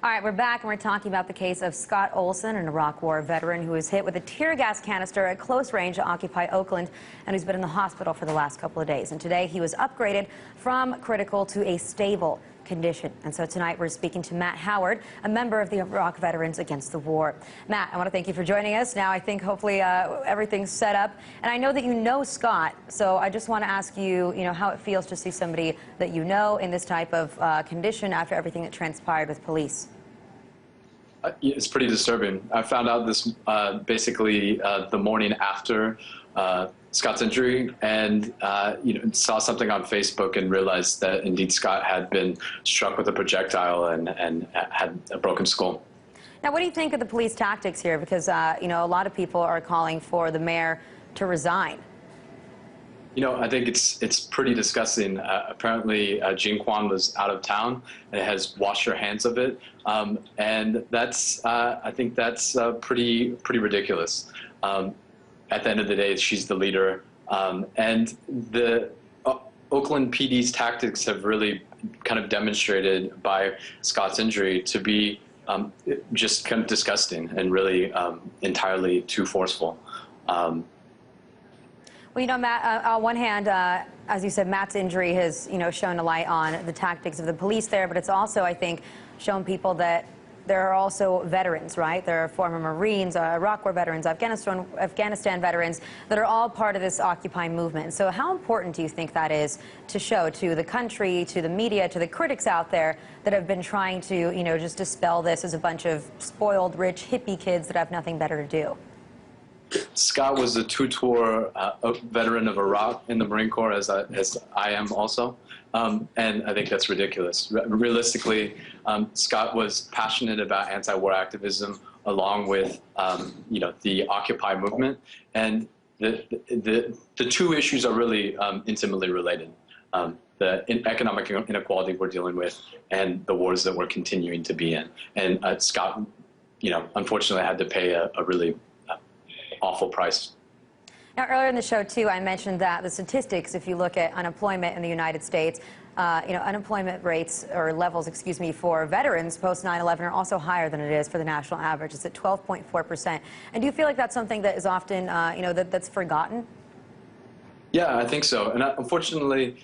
All right, we're back and we're talking about the case of Scott Olsen, an Iraq War veteran who was hit with a tear gas canister at close range to occupy Oakland and who's been in the hospital for the last couple of days. And today he was upgraded from critical to a stable condition. And so tonight we're speaking to Matt Howard, a member of the Iraq Veterans Against the War. Matt, I want to thank you for joining us. Now I think hopefully everything's set up. And I know that you know Scott, so I just want to ask you, how it feels to see somebody that you know in this type of condition after everything that transpired with police. It's pretty disturbing. I found out this basically the morning after Scott's injury, and saw something on Facebook and realized that indeed Scott had been struck with a projectile and had a broken skull. Now, what do you think of the police tactics here? Because a lot of people are calling for the mayor to resign. I think it's pretty disgusting. Apparently, Jean Quan was out of town and has washed her hands of it, and that's I think that's pretty ridiculous. At the end of the day, she's the leader, and the Oakland PD's tactics have really kind of demonstrated by Scott's injury to be just kind of disgusting and really entirely too forceful. Well, Matt, on one hand, as you said, Matt's injury has, shown a light on the tactics of the police there, but it's also, I think, shown people that there are also veterans, right? There are former Marines, Iraq War veterans, Afghanistan veterans that are all part of this Occupy movement. So how important do you think that is to show to the country, to the media, to the critics out there that have been trying to, just dispel this as a bunch of spoiled, rich, hippie kids that have nothing better to do? Scott was a two-tour veteran of Iraq in the Marine Corps, as I am also, and I think that's ridiculous. Realistically, Scott was passionate about anti-war activism along with, the Occupy movement, and the two issues are really intimately related. The economic inequality we're dealing with and the wars that we're continuing to be in. And Scott, unfortunately had to pay a really awful price. Now, earlier in the show, too, I mentioned that the statistics, if you look at unemployment in the United States, unemployment rates or levels, for veterans post 9/11 are also higher than it is for the national average. It's at 12.4%. And do you feel like that's something that is often, that's forgotten? Yeah, I think so. And unfortunately,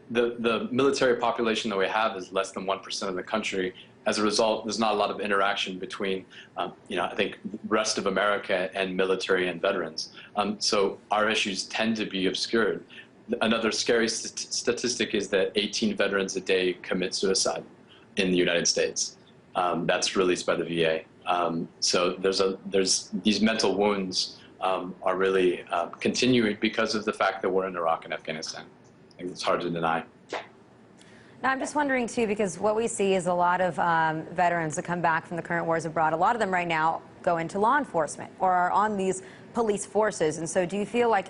the military population that we have is less than 1% of the country. As a result, there's not a lot of interaction between, I think, the rest of America and military and veterans. So our issues tend to be obscured. Another scary statistic is that 18 veterans a day commit suicide in the United States. That's released by the VA. So there's these mental wounds are really continuing because of the fact that we're in Iraq and Afghanistan. I think it's hard to deny. Now, I'm just wondering, too, because what we see is a lot of veterans that come back from the current wars abroad. A lot of them right now go into law enforcement or are on these police forces. And so do you feel like,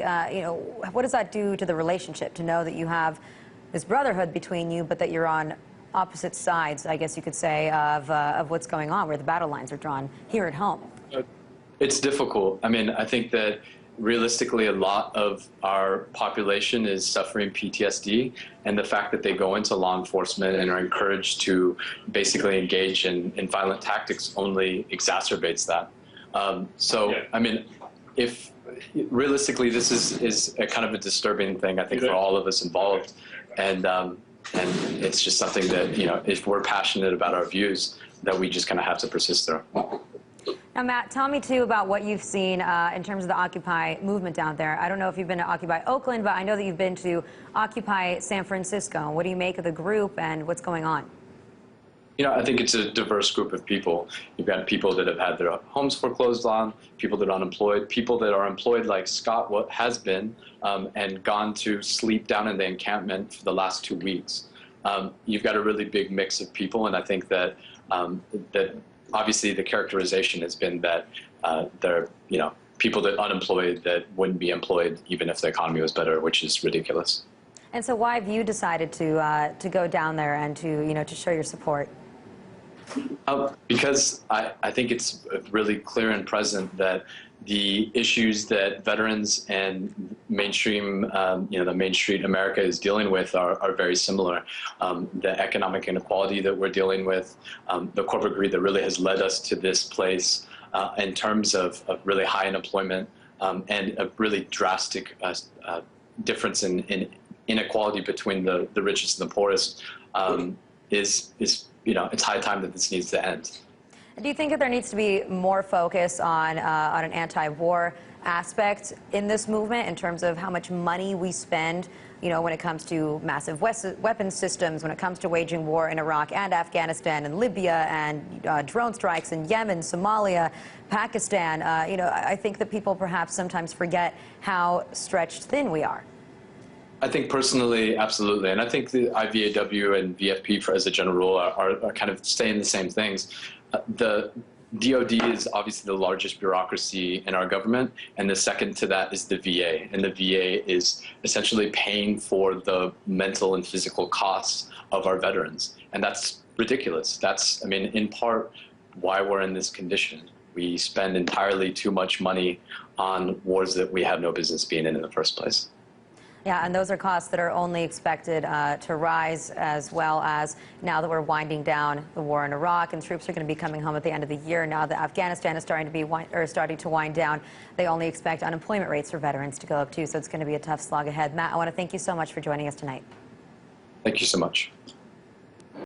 what does that do to the relationship to know that you have this brotherhood between you, but that you're on opposite sides, I guess you could say, of what's going on, where the battle lines are drawn here at home? It's difficult. I mean, I think that realistically, a lot of our population is suffering PTSD, and the fact that they go into law enforcement and are encouraged to basically engage in violent tactics only exacerbates that. I mean, if realistically, this is a kind of a disturbing thing, I think, for all of us involved, and it's just something that, if we're passionate about our views, that we just kind of have to persist through. Now, Matt, tell me, too, about what you've seen in terms of the Occupy movement down there. I don't know if you've been to Occupy Oakland, but I know that you've been to Occupy San Francisco. What do you make of the group and what's going on? I think it's a diverse group of people. You've got people that have had their homes foreclosed on, people that are unemployed, people that are employed like Scott has been, and gone to sleep down in the encampment for the last 2 weeks. You've got a really big mix of people, and I think that obviously the characterization has been that there are, people that are unemployed that wouldn't be employed even if the economy was better, which is ridiculous. And so why have you decided to go down there and to show your support? Because I think it's really clear and present that the issues that veterans and mainstream, the Main Street America is dealing with are very similar. The economic inequality that we're dealing with, the corporate greed that really has led us to this place in terms of really high unemployment and a really drastic difference in inequality between the richest and the poorest is it's high time that this needs to end. Do you think that there needs to be more focus on an anti-war aspect in this movement in terms of how much money we spend, when it comes to massive weapons systems, when it comes to waging war in Iraq and Afghanistan and Libya and drone strikes in Yemen, Somalia, Pakistan? I think that people perhaps sometimes forget how stretched thin we are. I think personally, absolutely. And I think the IVAW and VFP, as a general rule, are kind of saying the same things. The DOD is obviously the largest bureaucracy in our government, and the second to that is the VA. And the VA is essentially paying for the mental and physical costs of our veterans. And that's ridiculous. That's, in part, why we're in this condition. We spend entirely too much money on wars that we have no business being in the first place. Yeah, and those are costs that are only expected to rise, as well as now that we're winding down the war in Iraq and troops are going to be coming home at the end of the year. Now that Afghanistan is starting to wind down, they only expect unemployment rates for veterans to go up too. So it's going to be a tough slog ahead. Matt, I want to thank you so much for joining us tonight. Thank you so much.